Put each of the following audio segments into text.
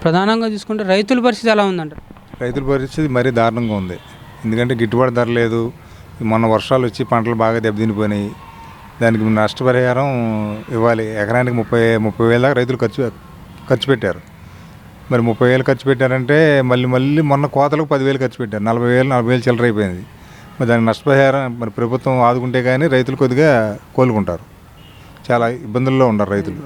ప్రధానంగా చూసుకుంటే రైతుల పరిస్థితి ఎలా ఉందంటారు? రైతుల పరిస్థితి మరీ దారుణంగా ఉంది. ఎందుకంటే గిట్టుబాటు ధర లేదు. మొన్న వర్షాలు వచ్చి పంటలు బాగా దెబ్బతినిపోయినాయి. దానికి నష్టపరిహారం ఇవ్వాలి. ఎకరానికి 30,000 దాకా రైతులు ఖర్చు పెట్టారు. మరి 30,000 ఖర్చు పెట్టారంటే మళ్ళీ మొన్న కోతలకు 10,000 ఖర్చు పెట్టారు. 40,000 చిల్లర అయిపోయింది. మరి దానికి నష్టపరిహారం మరి ప్రభుత్వం ఆదుకుంటే కానీ రైతులు కొద్దిగా కోలుకుంటారు. చాలా ఇబ్బందుల్లో ఉన్నారు రైతులు.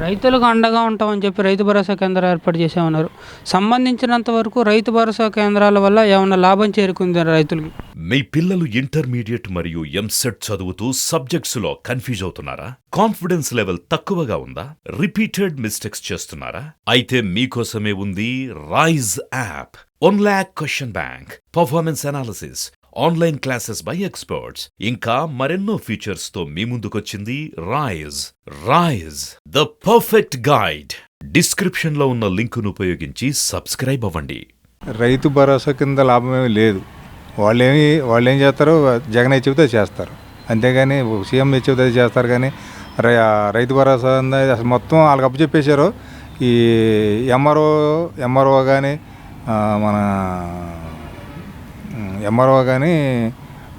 రైతులకు అండగా ఉంటామని చెప్పి రైతు భరోసా కేంద్రాలు ఏర్పాటు చేసామన్నారు. సంబంధించినంత వరకు రైతు భరోసా కేంద్రాల వల్ల ఏమైనా లాభం చేరుకుంది రైతులకి? మీ పిల్లలు ఇంటర్మీడియట్ మరియు ఎంసెట్ చదువుతూ సబ్జెక్ట్స్లో కన్ఫ్యూజ్ అవుతున్నారా? కాన్ఫిడెన్స్ లెవెల్ తక్కువగా ఉందా? రిపీటెడ్ మిస్టేక్స్ చేస్తున్నారా? అయితే మీకోసమే ఉంది Rise app. 1 lakh question bank, performance analysis, online classes by experts, ఇంకా మరెన్నో ఫీచర్స్ తో మీ ముందుకొచ్చింది Rise the perfect guide. Description లో ఉన్న లింకును ఉపయోగించి సబ్స్క్రైబ్ అవ్వండి. రైతు భరోసా కింద లాభమేమీ లేదు. వాళ్ళు ఏం చేస్తారో జగన్ చెబితే చేస్తారు, అంతేగాని సీఎం చెబితే చేస్తారు. కానీ రైతు భరోసా అసలు మొత్తం వాళ్ళకి అప్పచెప్పేశారు. ఈ ఎంఆర్ఓ కానీ మన ఎంఆర్ఓ కానీ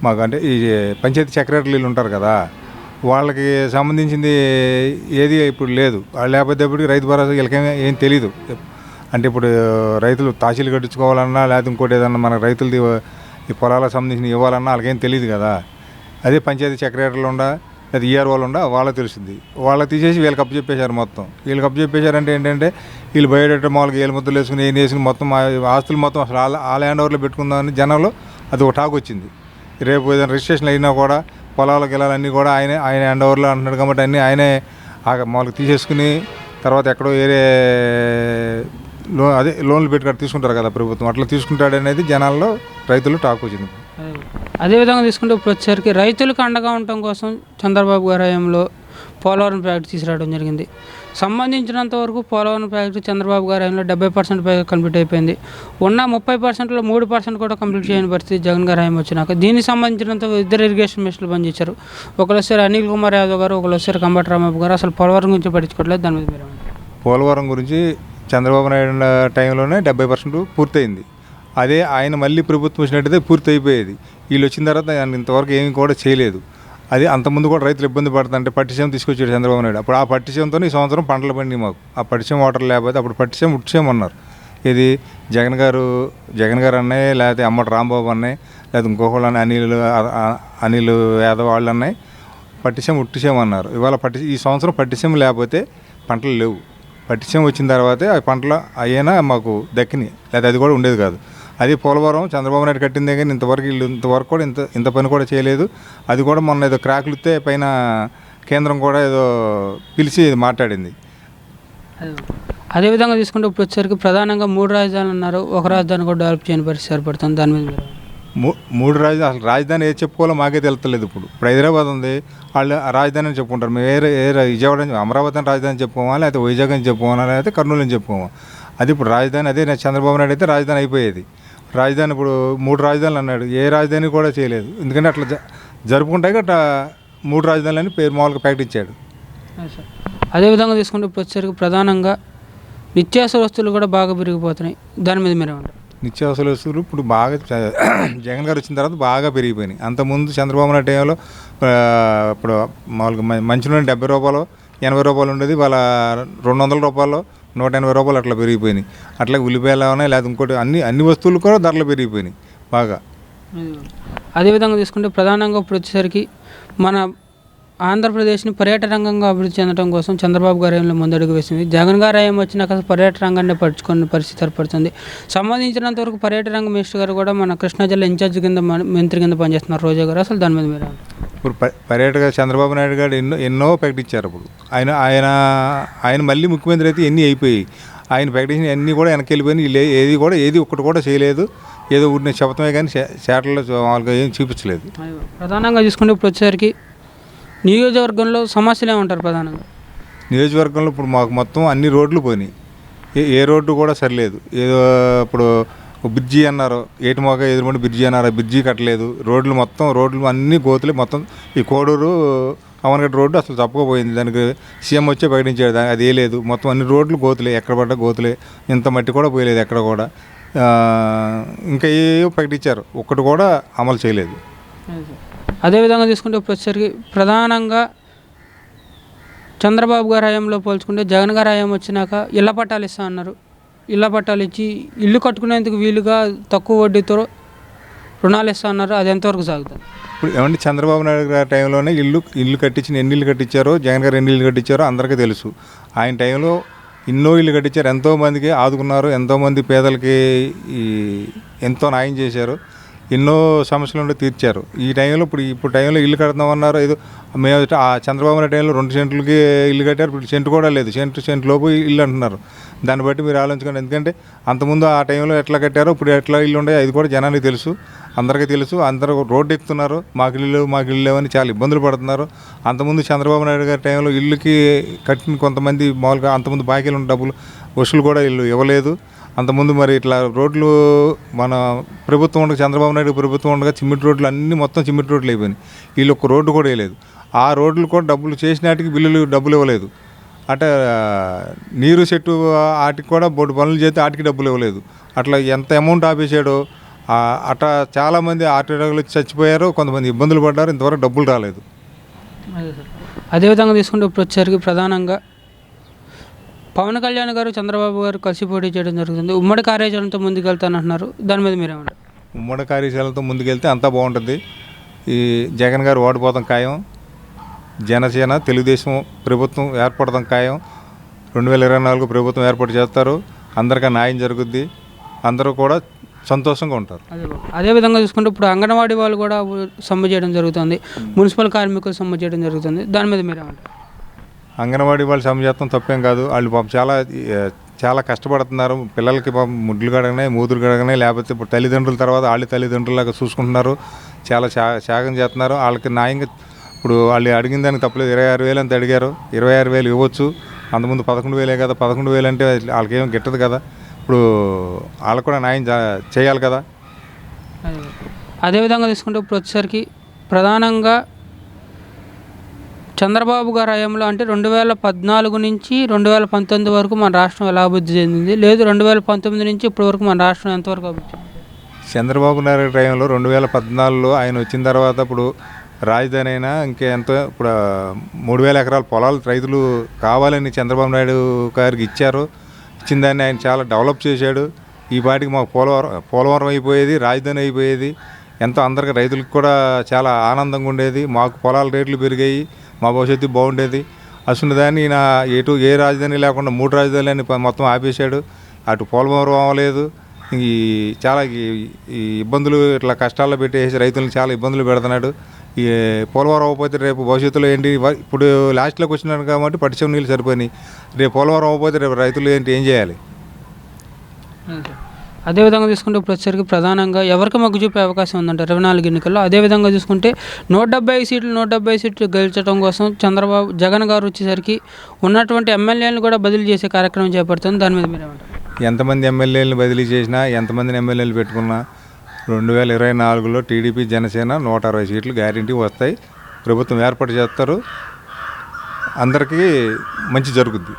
మాకు అంటే ఈ పంచాయతీ సెక్రటరీలు ఉంటారు కదా, వాళ్ళకి సంబంధించింది ఏది ఇప్పుడు లేదు. వాళ్ళు లేకపోతే రైతు భరోసా వీళ్ళకేమీ ఏం తెలీదు. అంటే ఇప్పుడు రైతులు తహసీలు కట్టించుకోవాలన్నా లేకపోతే ఇంకోటి ఏదన్నా మన రైతులది ఈ పొలాలకు సంబంధించిన ఇవ్వాలన్నా వాళ్ళకేం తెలియదు కదా. అదే పంచాయతీ సెక్రటరీలు ఉండా లేదా ఈఆర్ఓలు ఉండా వాళ్ళకి తెలుస్తుంది. వాళ్ళకి తీసేసి వీళ్ళకి అప్పచెప్పేశారు. మొత్తం వీళ్ళకి అప్పచెప్పేశారంటే ఏంటంటే వీళ్ళు బయట మామూలుగా ఏళ్ళు ముద్దలు వేసుకుని ఏం వేసుకుని మొత్తం ఆస్తులు మొత్తం అసలు ఆ ల్యాండ్ ఓవర్లో పెట్టుకుందామని జనంలో అది ఒక టాక్ వచ్చింది. రేపు ఏదైనా రిజిస్ట్రేషన్లు అయినా కూడా పొలాలకు వెళ్ళాలన్నీ కూడా ఆయన హ్యాండ్ ఓవర్లో అంటున్నాడు కాబట్టి అన్నీ ఆయనే మామూలుగా తీసేసుకుని తర్వాత ఎక్కడో వేరే లోన్లు పెట్టుకొని తీసుకుంటారు కదా ప్రభుత్వం, అట్లా తీసుకుంటాడు అనేది జనాల్లో రైతులు టాక్ వచ్చింది. అదేవిధంగా తీసుకుంటే ఇప్పుడు వచ్చేసరికి రైతులకు అండగా ఉండటం కోసం చంద్రబాబు గారి హయాంలో పోలవరం ప్రాజెక్టు తీసుకురావడం జరిగింది. సంబంధించినంత వరకు పోలవరం ప్రాజెక్టు చంద్రబాబు గారి హయాంలో 70% పైగా కంప్లీట్ అయిపోయింది. ఉన్న 30%లో 3% కూడా కంప్లీట్ చేయని పరిస్థితి జగన్ గారి హయాం వచ్చినాక. దీనికి సంబంధించినంత ఇద్దరు ఇరిగేషన్ మినిస్టర్లు పనిచేశారు. ఒకళ్ళొసారి అనిల్ కుమార్ యాదవ్ గారు, ఒకళ్ళొసారి కంబాటి రాంబాబు గారు. అసలు పోలవరం గురించి పట్టించుకోవట్లేదు. దాని మీద మీరు? పోలవరం గురించి చంద్రబాబు నాయుడు టైంలోనే 70% పూర్తయింది. అదే ఆయన మళ్ళీ ప్రభుత్వం వచ్చినట్టయితే పూర్తి అయిపోయేది. వీళ్ళు వచ్చిన తర్వాత ఇంతవరకు ఏమి కూడా చేయలేదు. అది అంతకుముందు కూడా రైతులు ఇబ్బంది పడుతుంటే పట్టిసీమ తీసుకొచ్చాడు చంద్రబాబు నాయుడు. అప్పుడు ఆ పట్టిసీమతో ఈ సంవత్సరం పంటలు పండి మాకు ఆ పట్టిసీమ వాటర్ లేకపోతే అప్పుడు పట్టిసీమ ఉట్టిసీమ అన్నారు. ఇది జగన్ గారు అన్నాయి, లేకపోతే అమ్మటి రాంబాబు అన్నాయి, లేకపోతే ఇంకొకళ్ళు అనిల్ యాదవ్ వాళ్ళు అన్నాయి, పట్టిసీమ ఉట్టిసీమ అన్నారు. ఇవాళ ఈ సంవత్సరం పట్టిసీమ లేకపోతే పంటలు లేవు. పట్టిసీమ వచ్చిన తర్వాతే ఆ పంటలు అయినా మాకు దక్కినాయి, లేకపోతే అది కూడా ఉండేది కాదు. అది పోలవరం చంద్రబాబు నాయుడు కట్టిందే కానీ ఇంతవరకు కూడా ఇంత పని కూడా చేయలేదు. అది కూడా మొన్న ఏదో క్రాకులు ఇస్తే పైన కేంద్రం కూడా ఏదో పిలిచి మాట్లాడింది. అదేవిధంగా తీసుకుంటే ఇప్పుడు వచ్చేసరికి ప్రధానంగా 3 రాజధానులు అన్నారు. ఒక రాజధాని కూడా డెవలప్ చేయని పరిస్థితి ఏర్పడుతుంది. దాని మీద 3 రాజధాని అసలు రాజధాని ఏది చెప్పుకోవాలో మాకే తెలుస్తలేదు. ఇప్పుడు హైదరాబాద్ ఉంది, వాళ్ళు రాజధాని అని చెప్పుకుంటారు. మేము విజయవాడ అమరావతి అని రాజధాని చెప్పుకోమా, లేకపోతే వైజాగ్ అని చెప్పుకోమా, లేకపోతే కర్నూలు అని చెప్పుకోమా. అది ఇప్పుడు రాజధాని అదే చంద్రబాబు నాయుడు అయితే రాజధాని అయిపోయేది. రాజధాని ఇప్పుడు 3 రాజధానులు అన్నాడు. ఏ రాజధాని కూడా చేయలేదు. ఎందుకంటే అట్లా జరుపుకుంటే అట్లా 3 రాజధానులు అని పేరు మామూలుగా ప్రకటించాడు. అదేవిధంగా తీసుకుంటే ఇప్పుడు వచ్చేసరికి ప్రధానంగా నిత్యావసర వస్తువులు కూడా బాగా పెరిగిపోతున్నాయి. దాని మీద మీరు ఏమంటారు? నిత్యావసర వస్తువులు ఇప్పుడు బాగా జగన్ గారు వచ్చిన తర్వాత బాగా పెరిగిపోయినాయి. అంతకుముందు చంద్రబాబు నాయుడు టైంలో ఇప్పుడు మామూలుగా మంచి నూనె 70 రూపాయలు 80 రూపాయలు ఉండేది, వాళ్ళ 200 రూపాయలు 180 రూపాయలు అట్లా పెరిగిపోయినాయి. అట్లా ఉల్లిపాయలు ఉన్నాయి, లేదా ఇంకోటి అన్ని వస్తువులు కూడా ధరలు పెరిగిపోయినాయి బాగా. అదేవిధంగా తీసుకుంటే ప్రధానంగా ఇప్పుడు వచ్చేసరికి మన ఆంధ్రప్రదేశ్ని పర్యాటక రంగంగా అభివృద్ధి చెందడం కోసం చంద్రబాబు గారి హయాంలో ముందడుగు వేసింది. జగన్ గారి హయాం వచ్చినాక పర్యాటక రంగాన్ని పట్టుకునే పరిస్థితి ఏర్పడుతుంది. సంబంధించినంత వరకు పర్యాటక రంగ మినిస్టర్ గారు కూడా మన కృష్ణా జిల్లా ఇన్ఛార్జ్ కింద మంత్రి కింద పనిచేస్తున్నారు రోజా గారు. అసలు దాని మీద మీరు? ఇప్పుడు పర్యాటక చంద్రబాబు నాయుడు గారు ఎన్నో ప్రకటించారు. ఇప్పుడు ఆయన మళ్ళీ ముఖ్యమంత్రి అయితే ఎన్ని అయిపోయాయి. ఆయన ప్రకటించిన అన్నీ కూడా వెనక్కి వెళ్ళిపోయినాయి. ఏది ఒక్కటి కూడా చేయలేదు. ఏదో ఊరిని చెబుతామే కానీ చేటల్లో వాళ్ళకి ఏం చూపించలేదు. ప్రధానంగా చూసుకుంటే ఇప్పుడు వచ్చేసరికి నియోజకవర్గంలో సమస్యలు ఏమంటారు? ప్రధానంగా నియోజకవర్గంలో ఇప్పుడు మాకు మొత్తం అన్ని రోడ్లు పోయినాయి. ఏ రోడ్డు కూడా సరిలేదు. ఏదో ఇప్పుడు బ్రిడ్జి అన్నారు, ఏటిమోక ఎదురుమండి బ్రిడ్జి అన్నారు, బ్రిడ్జి కట్టలేదు. రోడ్లు అన్నీ గోతులే. మొత్తం ఈ కోడూరు అవనగడ్డ రోడ్డు అసలు తప్పకపోయింది. దానికి సీఎం వచ్చే ప్రకటించాడు, అది ఏ లేదు. మొత్తం అన్ని రోడ్లు గోతులే, ఎక్కడ పడ్డా గోతులే. ఇంత మట్టి కూడా పోయలేదు ఎక్కడ కూడా. ఇంకా ఏవో ప్రకటించారు, ఒక్కటి కూడా అమలు చేయలేదు. అదేవిధంగా తీసుకుంటే ఇప్పుడు వచ్చేసరికి ప్రధానంగా చంద్రబాబు గారి హయాంలో పోల్చుకుంటే జగన్ గారి హయాం వచ్చినాక ఇళ్ల పట్టాలు ఇస్తా అన్నారు. ఇళ్ల పట్టాలు ఇచ్చి ఇల్లు కట్టుకునేందుకు వీలుగా తక్కువ వడ్డీతో రుణాలు ఇస్తా అన్నారు. అది ఎంతవరకు సాగుతుంది? ఇప్పుడు ఏమంటే చంద్రబాబు నాయుడు గారి టైంలోనే ఇల్లు కట్టించిన ఎన్ని ఇల్లు కట్టించారో, జగన్ గారు ఎన్ని ఇల్లు కట్టించారో అందరికీ తెలుసు. ఆయన టైంలో ఎన్నో ఇల్లు కట్టించారు, ఎంతోమందికి ఆదుకున్నారు, ఎంతోమంది పేదలకి ఎంతో న్యాయం చేశారు, ఎన్నో సమస్యలు ఉండి తీర్చారు. ఈ టైంలో ఇప్పుడు టైంలో ఇల్లు కడతామన్నారు. ఏదో మేము ఆ చంద్రబాబు నాయుడు టైంలో 2 సెంట్లకి ఇల్లు కట్టారు, ఇప్పుడు సెంటు కూడా లేదు, సెంటు లోపు ఇల్లు అంటున్నారు. దాన్ని బట్టి మీరు ఆలోచించుకోండి. ఎందుకంటే అంతకుముందు ఆ టైంలో ఎట్లా కట్టారో ఇప్పుడు ఎట్లా ఇల్లు ఉండే అది కూడా జనానికి తెలుసు, అందరికీ తెలుసు. అందరూ రోడ్డు ఎక్కుతున్నారు, మాకు ఇల్లు లేవని చాలా ఇబ్బందులు పడుతున్నారు. అంతకుముందు చంద్రబాబు నాయుడు గారి టైంలో ఇల్లుకి కట్టిన కొంతమంది మామూలుగా అంతకుముందు బాకీలు ఉన్న డబ్బులు వసూలు కూడా ఇల్లు ఇవ్వలేదు. అంతకుముందు మరి ఇట్లా రోడ్లు మన ప్రభుత్వం ఉండగా, చంద్రబాబు నాయుడు ప్రభుత్వం ఉండగా సిమెంట్ రోడ్లు అన్నీ మొత్తం సిమెంట్ రోడ్లు అయిపోయినాయి. వీళ్ళు ఒక్క రోడ్డు కూడా వేయలేదు. ఆ రోడ్లు కూడా డబ్బులు చేసినాటికి డబ్బులు ఇవ్వలేదు. అట్లా నీరు చెట్టు వాటికి కూడా బోర్డు పనులు చేస్తే వాటికి డబ్బులు ఇవ్వలేదు. అట్లా ఎంత అమౌంట్ ఆపేసాడో అట్లా చాలామంది ఆటోలు చచ్చిపోయారు, కొంతమంది ఇబ్బందులు పడ్డారు, ఇంతవరకు డబ్బులు రాలేదు. అదేవిధంగా తీసుకుంటే ఇప్పుడు వచ్చేసరికి ప్రధానంగా పవన్ కళ్యాణ్ గారు చంద్రబాబు గారు కలిసి పోటీ చేయడం జరుగుతుంది. ఉమ్మడి కార్యాచరణతో ముందుకెళ్తానంటున్నారు, దాని మీద మీరేమంటారు? ఉమ్మడి కార్యాచరణతో ముందుకెళ్తే అంతా బాగుంటుంది. ఈ జగన్ గారు ఓడిపోతాం ఖాయం, జనసేన తెలుగుదేశం ప్రభుత్వం ఏర్పడతాం ఖాయం, 2024 ప్రభుత్వం ఏర్పాటు చేస్తారు, అందరికీ న్యాయం జరుగుద్ది, అందరూ కూడా సంతోషంగా ఉంటారు. అదేవిధంగా చూసుకుంటే ఇప్పుడు అంగన్వాడీ వాళ్ళు కూడా సమ్మె చేయడం జరుగుతుంది, మున్సిపల్ కార్మికులు సమ్మె చేయడం జరుగుతుంది, దాని మీద మీరేమంటారు? అంగన్వాడీ వాళ్ళు సమ్మె చేస్తాం తప్పేం కాదు. వాళ్ళు పాపం చాలా కష్టపడుతున్నారు. పిల్లలకి పాపం ముడ్లు కడగనాయి, మూతులు కడగనాయి, లేకపోతే ఇప్పుడు తల్లిదండ్రుల తర్వాత వాళ్ళు తల్లిదండ్రులాగా చూసుకుంటున్నారు, చాలా త్యాగం చేస్తున్నారు. వాళ్ళకి న్యాయంగా ఇప్పుడు వాళ్ళు అడిగిన దానికి తప్పలేదు. 26,000 అంత అడిగారు, 26,000 ఇవ్వచ్చు. అంతకుముందు 11,000 కదా, 11,000 అంటే వాళ్ళకేం గిట్టదు కదా. ఇప్పుడు వాళ్ళకు కూడా న్యాయం చేయాలి కదా. అదేవిధంగా తీసుకుంటే ఇప్పుడు వచ్చేసరికి ప్రధానంగా చంద్రబాబు గారి హయాంలో అంటే 2014 నుంచి 2019 వరకు మన రాష్ట్రం ఎలా అభివృద్ధి చెందింది, లేదు 2019 నుంచి ఇప్పటి వరకు మన రాష్ట్రం ఎంతవరకు అభివృద్ధి చెందింది? చంద్రబాబు నాయుడు టైంలో 2014లో ఆయన వచ్చిన తర్వాత ఇప్పుడు రాజధాని అయినా ఇంకెంతో ఇప్పుడు 3,000 ఎకరాల పొలాలు రైతులు కావాలని చంద్రబాబు నాయుడు గారికి ఇచ్చారు. ఇచ్చిన దాన్ని ఆయన చాలా డెవలప్ చేశాడు. ఈ పాటికి మాకు పోలవరం అయిపోయేది, రాజధాని అయిపోయేది, ఎంతో అందరికీ రైతులకు కూడా చాలా ఆనందంగా ఉండేది. మాకు పొలాల రేట్లు పెరిగాయి, మా భవిష్యత్తు బాగుండేది. అసలు దాన్ని ఈయన ఏ రాజధాని లేకుండా 3 రాజధానులని మొత్తం ఆపేశాడు. అటు పోలవరం అవ్వలేదు, చాలా ఇబ్బందులు ఇట్లా కష్టాల్లో పెట్టేసి రైతులను చాలా ఇబ్బందులు పెడుతున్నాడు. ఈ పోలవరం అవ్వకపోతే రేపు భవిష్యత్తులో ఏంటి, ఇప్పుడు లాస్ట్లోకి వచ్చినాడు కాబట్టి పట్టించే నీళ్ళు సరిపోయినాయి. రేపు పోలవరం అవ్వకపోతే రేపు రైతులు ఏం చేయాలి? అదేవిధంగా చూసుకుంటే ఇప్పుడు వచ్చేసరికి ప్రధానంగా ఎవరికి మొగ్గు చూపే అవకాశం ఉందంటే 24 ఎన్నికల్లో. అదేవిధంగా చూసుకుంటే 170 సీట్లు గెలిచడం కోసం జగన్ గారు వచ్చేసరికి ఉన్నటువంటి ఎమ్మెల్యేలను కూడా బదిలీ చేసే కార్యక్రమం చేపడుతుంది, దాని మీద మీరేమంటారు? ఎంతమంది ఎమ్మెల్యేలను బదిలీ చేసినా, ఎంతమందిని ఎమ్మెల్యేలు పెట్టుకున్నా 2024లో టీడీపీ జనసేన 160 సీట్లు గ్యారెంటీ వస్తాయి. ప్రభుత్వం ఏర్పాటు చేస్తారు, అందరికీ మంచి జరుగుద్ది.